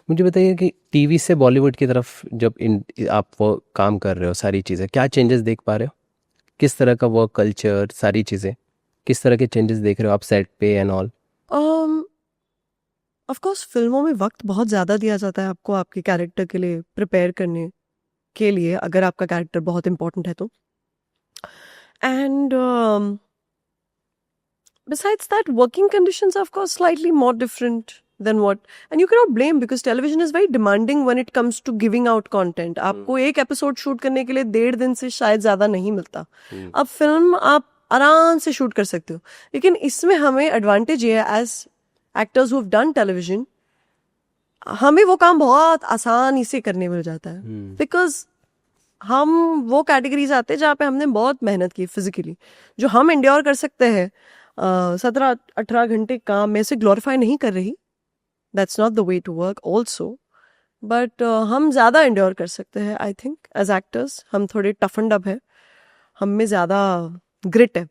मुझे बताइए कि टीवी से बॉलीवुड की तरफ जब आप वो काम कर रहे हो, सारी चीज़ें क्या चेंजेस देख पा रहे हो? किस तरह का वर्क कल्चर, सारी चीज़ें किस तरह के चेंजेस देख रहे हो आप सेट पे एंड ऑल? ऑफ कोर्स फिल्मों में वक्त बहुत ज़्यादा दिया जाता है आपको आपके कैरेक्टर के लिए प्रिपेयर करने के लिए, अगर आपका कैरेक्टर बहुत इंपॉर्टेंट है तो. And besides that, working conditions are of course slightly more different than what, and you cannot blame because television is very demanding when it comes to giving out content. आपको एक episode shoot करने के लिए 1.5 दिन से शायद ज़्यादा नहीं मिलता. अब फिल्म आप आराम से शूट कर सकते हो, लेकिन इसमें हमें एडवांटेज ये है as actors who have done television, हमें वो काम बहुत आसानी से करने मिल जाता है बिकॉज हम वो कैटेगरीज आते हैं जहाँ पे हमने बहुत मेहनत की फिजिकली, जो हम इंड्योर कर सकते हैं. 17-18 घंटे काम मैं इसे ग्लोरीफाई नहीं कर रही, that's not the way to work also, but हम ज़्यादा इंड्योर कर सकते हैं. आई थिंक एज एक्टर्स हम थोड़े टफ एंड अप है, हम में ज़्यादा ग्रिट है,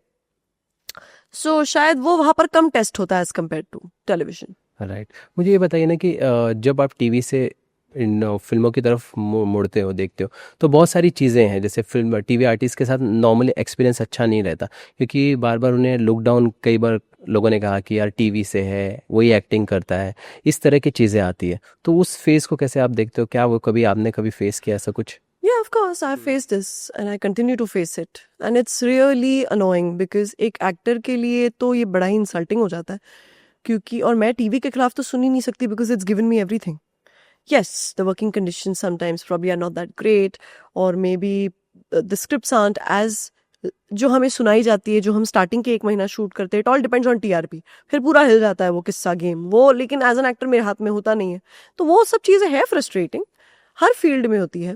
सो शायद वो वहाँ पर कम टेस्ट होता है as compare to television. Right. मुझे ये बताइए ना कि जब आप टीवी से इन फिल्मों की तरफ मुड़ते हो, देखते हो, तो बहुत सारी चीज़ें हैं जैसे फिल्म टीवी आर्टिस्ट के साथ नॉर्मली एक्सपीरियंस अच्छा नहीं रहता, क्योंकि बार बार उन्हें लुक डाउन, कई बार लोगों ने कहा कि यार टीवी से है, वही एक्टिंग करता है, इस तरह की चीज़ें आती है. तो उस फेस को कैसे आप देखते हो? क्या वो कभी आपने कभी फेस किया ऐसा कुछ? Yeah, of course, I've faced this and I continue to face it. And it's really annoying because एक एक्टर के लिए तो ये बड़ा ही इंसल्टिंग हो जाता है, क्योंकि और मैं टीवी के खिलाफ तो सुन ही नहीं सकती because it's given me everything. Yes, the working conditions sometimes probably are not that great, or maybe the scripts aren't as जो हमें सुनाई जाती है, जो हम स्टार्टिंग के 1 महीना शूट करते हैं, it all depends on TRP. फिर पूरा हिल जाता है वो किस्सा गेम वो, लेकिन एज एन एक्टर मेरे हाथ में होता नहीं है. तो वो सब चीज़ें हैं फ्रस्ट्रेटिंग, हर फील्ड में होती है.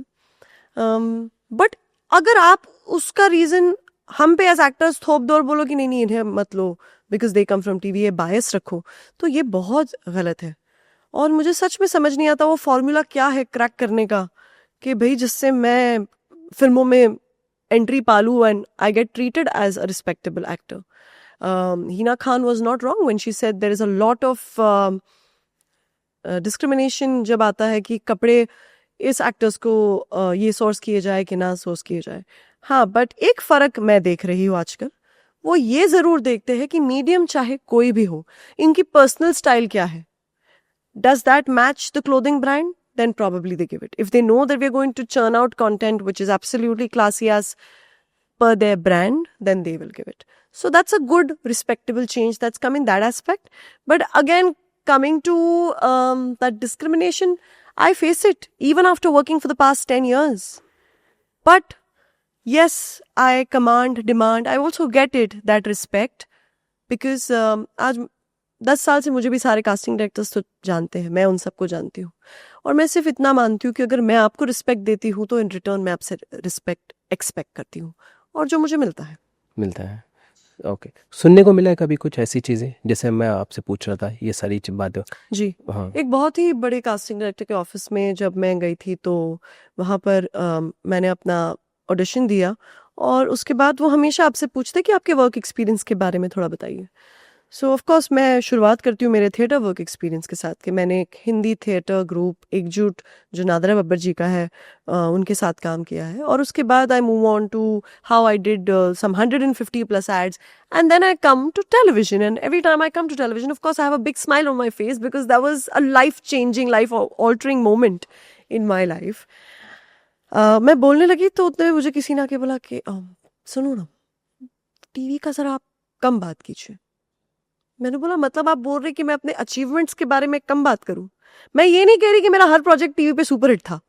बट अगर आप उसका रीज़न हम पे एज एक्टर्स थोप दो और बोलो कि नहीं नहीं इन्हें मत लो because they come from TV, ये बायस रखो, तो ये बहुत गलत है. और मुझे सच में समझ नहीं आता वो फॉर्मूला क्या है क्रैक करने का, कि भाई जिससे मैं फिल्मों में एंट्री पालूँ and I get treated as a respectable actor. Heena Khan was not wrong when she said there is a lot of discrimination जब आता है कि कपड़े इस एक्टर्स को ये सोर्स किए जाए कि ना सोर्स किए जाए. हाँ, बट एक फ़र्क मैं देख रही हूँ आजकल, वो ये ज़रूर देखते हैं कि मीडियम चाहे कोई भी हो, इनकी पर्सनल स्टाइल क्या है. Does that match the clothing brand? Then probably they give it. If they know that we're going to churn out content which is absolutely classy as per their brand, then they will give it. So that's a good, respectable change that's come in that aspect. But again, coming to that discrimination, I face it even after working for the past 10 years. But yes, I command, demand. I also get it, that respect. Because आज 10 साल से मुझे भी सारे casting directors तो जानते हैं, मैं उन सबको जानती हूँ, और मैं सिर्फ इतना मानती हूँ कि अगर मैं आपको रिस्पेक्ट देती हूँ तो इन रिटर्न मैं आपसे रिस्पेक्ट एक्सपेक्ट करती हूँ, और जो मुझे मिलता है मिलता है. ओके. सुनने को मिला है कभी कुछ ऐसी चीज़ें जैसे मैं आपसे पूछ रहा था ये सारी बातें? जी. हाँ. एक बहुत ही बड़े कास्टिंग डायरेक्टर के ऑफिस में जब मैं गई थी तो वहाँ पर मैंने अपना ऑडिशन दिया, और उसके बाद वो हमेशा आपसे पूछते कि आपके वर्क एक्सपीरियंस के बारे में थोड़ा बताइए. सो ऑफ कोर्स मैं शुरुआत करती हूँ मेरे थिएटर वर्क एक्सपीरियंस के साथ, कि मैंने एक हिंदी थिएटर ग्रुप एकजुट जो नादरा बब्बर जी का है उनके साथ काम किया है, और उसके बाद I move on to how I did some 150+ ads, and then I come to television. And every time I come to television of course I have a big smile on my face because that was a life changing, life altering moment in my life. मैं बोलने लगी तो उतने में मुझे किसी ने आके बोला कि सुनो ना, टीवी का ज़रा आप कम बात कीजिए. मैंने बोला मतलब आप बोल रहे कि मैं अपने अचीवमेंट्स के बारे में कम बात करूं? मैं ये नहीं कह रही कि मेरा हर प्रोजेक्ट टीवी पे सुपरहिट था,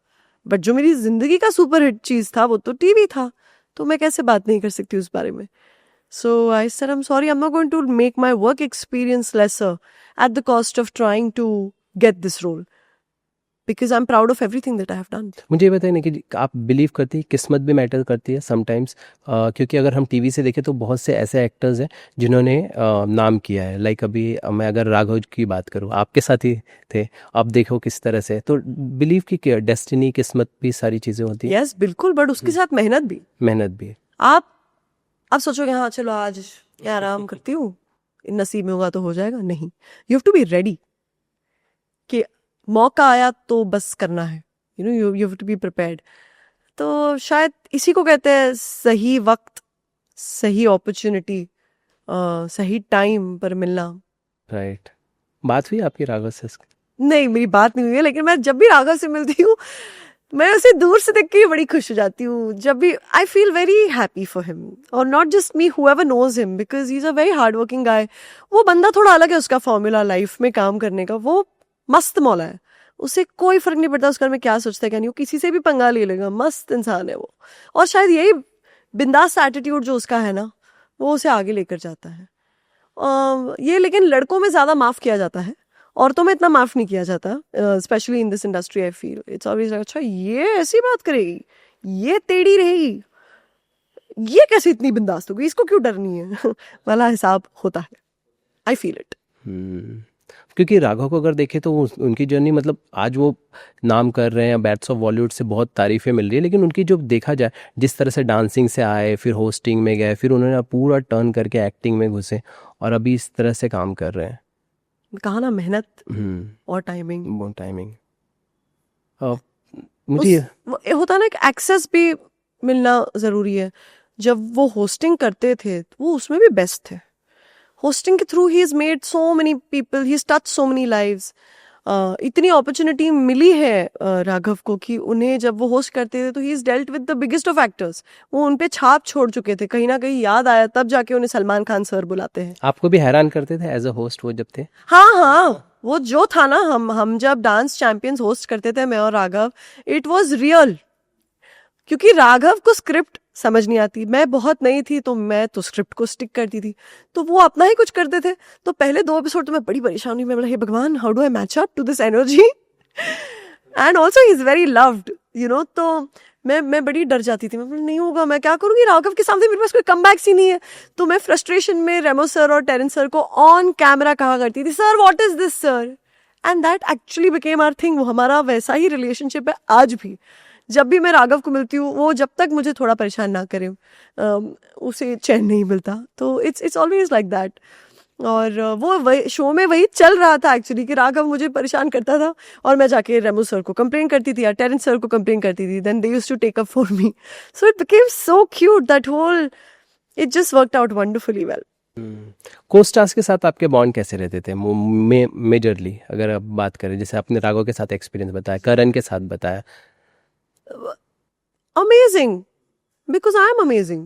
बट जो मेरी जिंदगी का सुपरहिट चीज था वो तो टीवी था, तो मैं कैसे बात नहीं कर सकती उस बारे में. So I said I am sorry, I am not going to make my work experience lesser at the cost of trying to get this role, because I am proud of everything that I have done. मुझे ये बताइए ना कि आप believe करती है किस्मत भी मैटर करती है समटाइम्स, क्योंकि अगर हम टीवी से देखें तो बहुत से ऐसे एक्टर्स हैं जिन्होंने नाम किया है. लाइक अभी मैं अगर राघव की बात करूँ, आपके साथ ही थे, आप देखो किस तरह से, तो बिलीव की डेस्टिनी, किस्मत भी सारी चीज़ें होती हैं. यस बिल्कुल, बट उसके साथ मेहनत भी. मेहनत भी. आप सोचोगे हाँ चलो आज मैं आराम करती हूँ, नसीब में होगा तो हो जाएगा, नहीं. You have to be ready कि मौका आया तो बस करना है, you know, you have to be prepared. तो शायद इसी को कहते हैं सही वक्त, सही अपॉर्चुनिटी, सही टाइम पर मिलना। राइट। बात हुई आपकी राघव से? नहीं, मेरी बात नहीं हुई है, लेकिन मैं जब भी राघव से मिलती हूँ मैं उसे दूर से देख के ही बड़ी खुश हो जाती हूँ। जब भी I feel very happy for him, और not just me, whoever knows him, because he is a very hard working guy. वो बंदा थोड़ा अलग है, उसका फॉर्मूला लाइफ में काम करने का, वो मस्त मौला है, उसे कोई फर्क नहीं पड़ता उसका में क्या सोचता है क्या नहीं, वो किसी से भी पंगा ले लेगा, मस्त इंसान है वो। और शायद यही बिंदास एटीट्यूड जो उसका है ना, वो उसे आगे लेकर जाता है। ये लेकिन लड़कों में ज्यादा माफ किया जाता है, औरतों में इतना माफ नहीं किया जाता, specially in this industry. I feel it's always अच्छा ये ऐसी बात करेगी, ये टेढ़ी रहेगी, ये कैसे इतनी बिंदास होगी, इसको क्यों डरनी है वाला हिसाब होता है। I feel it. क्योंकि राघव को अगर देखें तो उनकी जर्नी, मतलब आज वो नाम कर रहे हैं, बैट्स ऑफ बॉलीवुड से बहुत तारीफ़ें मिल रही है, लेकिन उनकी जो देखा जाए जिस तरह से डांसिंग से आए, फिर होस्टिंग में गए, फिर उन्होंने पूरा टर्न करके एक्टिंग में घुसे और अभी इस तरह से काम कर रहे हैं। कहा ना, मेहनत और टाइमिंग। टाइमिंग मुझे होता है ना, एक एक्सेस भी मिलना ज़रूरी है। जब वो होस्टिंग करते थे वो उसमें भी बेस्ट थे। होस्टिंग के through he is made so many people, he is touch so many lives. इतनी अपॉर्चुनिटी मिली है राघव को कि उन्हें जब वो होस्ट करते थे तो he is dealt with the biggest of actors. वो उन पे छाप छोड़ चुके थे, कहीं ना कहीं याद आया तब जाके उन्हें सलमान खान सर बुलाते हैं। आपको भी हैरान करते थे एज अ होस्ट वो जब थे? हाँ हाँ, वो जो था ना, हम जब डांस चैंपियंस होस्ट करते थे, मैं और राघव, इट वाज रियल। क्योंकि राघव को स्क्रिप्ट समझ नहीं आती, मैं बहुत नई थी तो मैं तो स्क्रिप्ट को स्टिक करती थी, तो वो अपना ही कुछ करते थे। तो पहले 2 एपिसोड तो मैं बड़ी परेशान हुई, मैं बोला हे भगवान, how do I match up to this energy, and also he is very loved, you know. तो मैं बड़ी डर जाती थी, मैं बोला नहीं होगा, मैं क्या करूंगी, राघव के सामने मेरे पास कोई कम बैक ही नहीं है। तो मैं फ्रस्ट्रेशन में रेमो सर और टेरेंस सर को ऑन कैमरा कहा करती थी, sir what is this sir, and that actually became our thing. वो हमारा वैसा ही रिलेशनशिप है आज भी। जब भी मैं राघव को मिलती हूँ, वो जब तक मुझे थोड़ा परेशान ना करे उसे चैन नहीं मिलता। तो इट्स ऑलवेज लाइक दैट। और वो वही शो में वही चल रहा था एक्चुअली, कि राघव मुझे परेशान करता था और मैं जाके रेमो सर को कंप्लेन करती थी या टेरेंस सर को कंप्लेन करती थी, then they used to take up for me. So it became so cute, that whole, it just worked out wonderfully well. को स्टार्स के साथ आपके बॉन्ड कैसे रहते थे मेजरली, अगर आप बात करें, जैसे आपने राघव के साथ एक्सपीरियंस बताया, करण के साथ बताया? Amazing, because I am amazing.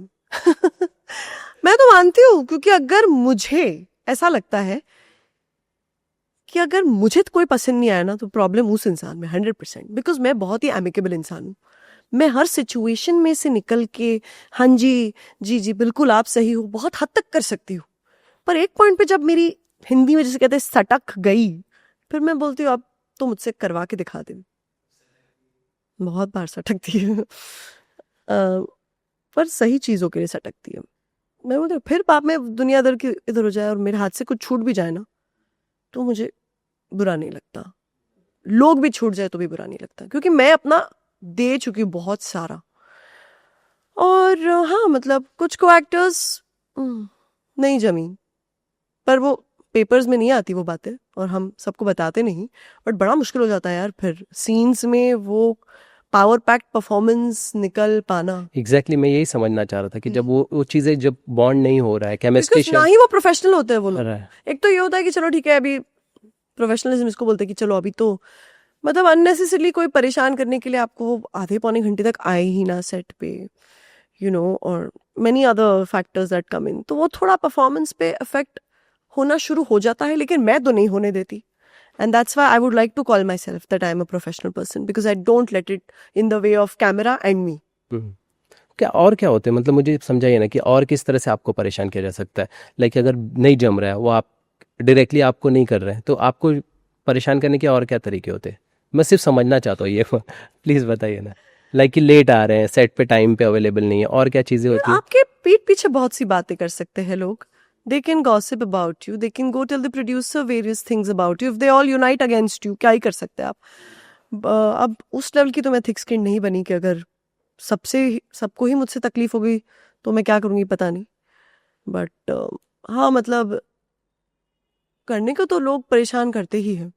मैं तो मानती हूँ, क्योंकि अगर मुझे ऐसा लगता है कि अगर मुझे तो कोई पसंद नहीं आया ना, तो प्रॉब्लम उस इंसान में 100%, बिकॉज मैं बहुत ही एमिकेबल इंसान हूँ। मैं हर सिचुएशन में से निकल के हाँ जी जी जी बिल्कुल आप सही हो बहुत हद तक कर सकती हूँ, पर एक पॉइंट पे जब मेरी हिंदी में जिसे कहते हैं सटक गई, फिर मैं बोलती हूँ अब तो मुझसे करवा के दिखा दे। बहुत बार सटकती है पर सही चीज़ों के लिए सटकती है। मैं बोलती हूँ फिर बाप में दुनियादार की इधर हो जाए और मेरे हाथ से कुछ छूट भी जाए ना, तो मुझे बुरा नहीं लगता। लोग भी छूट जाए तो भी बुरा नहीं लगता, क्योंकि मैं अपना दे चुकी हूँ बहुत सारा। और हाँ, मतलब कुछ को एक्टर्स नहीं जमी, पर वो पेपर्स में नहीं आती वो बातें और हम सबको बताते नहीं, बट बड़ा मुश्किल हो जाता है यार फिर सीन्स में वो पावर पैक्ड परफॉर्मेंस निकल पाना। एग्जैक्टली मैं यही समझना चाह रहा था कि जब वो चीज़ें, जब बॉन्ड नहीं हो रहा है, केमिस्ट्री ना ही वो प्रोफेशनल होते हैं वो लोग। एक तो ये होता है कि चलो ठीक है, अभी प्रोफेशनलिज्म इसको बोलते हैं कि चलो अभी तो मतलब अननेसेसरली कोई परेशान करने के लिए आपको वो आधे पौने घंटे तक आए ही ना सेट पे, यू नो, और many other factors that come in, तो वो थोड़ा परफॉर्मेंस पे इफेक्ट होना शुरू हो जाता है, लेकिन मैं तो नहीं होने देती। And that's why I would like to call myself that I am a professional person, because I don't let it in the way of camera and me. क्या और क्या होते हैं, मतलब मुझे समझाइए ना कि और किस तरह से आपको परेशान किया जा सकता है। लाइक अगर नहीं जम रहा है, वो आप डायरेक्टली आपको नहीं कर रहे हैं, तो आपको परेशान करने के और क्या तरीके होते हैं? मैं सिर्फ समझना चाहता हूँ ये प्लीज़ बताइए ना। लाइक कि लेट आ रहे हैं, सेट पे टाइम पे अवेलेबल नहीं है, और क्या चीज़ें होती हैं? आपके पीठ पीछे बहुत सी बातें कर सकते हैं लोग। They can gossip about you. They can go tell the producer various things about you. If they all unite against you, क्या ही कर सकते हैं आप। अब उस लेवल की तो मैं थिक स्किन नहीं बनी कि अगर सबको ही मुझसे तकलीफ होगी तो मैं क्या करूँगी पता नहीं। बट हाँ, मतलब करने को तो लोग परेशान करते ही हैं।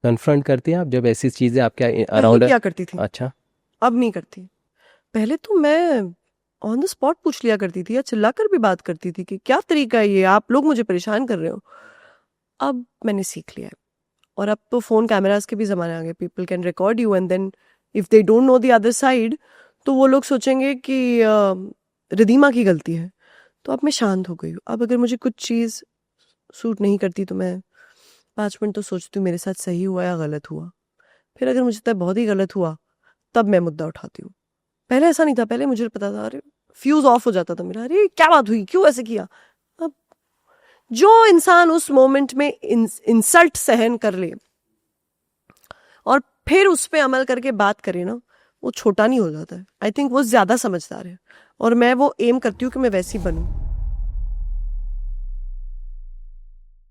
कन्फ्रंट करती हैं आप जब ऐसी चीज़ें आपके पहले अराउंड? क्या करती थी, अच्छा। अब नहीं करती। पहले तो मैं ऑन द स्पॉट पूछ लिया करती थी या चिल्लाकर भी बात करती थी कि क्या तरीका है ये, आप लोग मुझे परेशान कर रहे हो। अब मैंने सीख लिया है, और अब तो फ़ोन कैमरास के भी ज़माने आ गए, people can record you and then if they don't know the other side तो वो लोग सोचेंगे कि रिदीमा की गलती है। तो अब मैं शांत हो गई हूँ। अब अगर मुझे कुछ चीज़ सूट नहीं करती तो मैं 5 मिनट तो सोचती हूँ मेरे साथ सही हुआ या गलत हुआ। फिर अगर मुझे लगता है बहुत ही गलत हुआ तब मैं मुद्दा उठाती हूँ। पहले ऐसा नहीं था, पहले मुझे पता था, अरे फ्यूज़ ऑफ हो जाता था मेरा, अरे क्या बात हुई, क्यों ऐसे किया। अब जो इंसान उस मोमेंट में इंसल्ट सहन कर ले और फिर उस पे अमल करके बात करे ना, वो छोटा नहीं हो जाता है। आई थिंक वो ज़्यादा समझदार है, और मैं वो एम करती हूँ कि मैं वैसी बनूँ।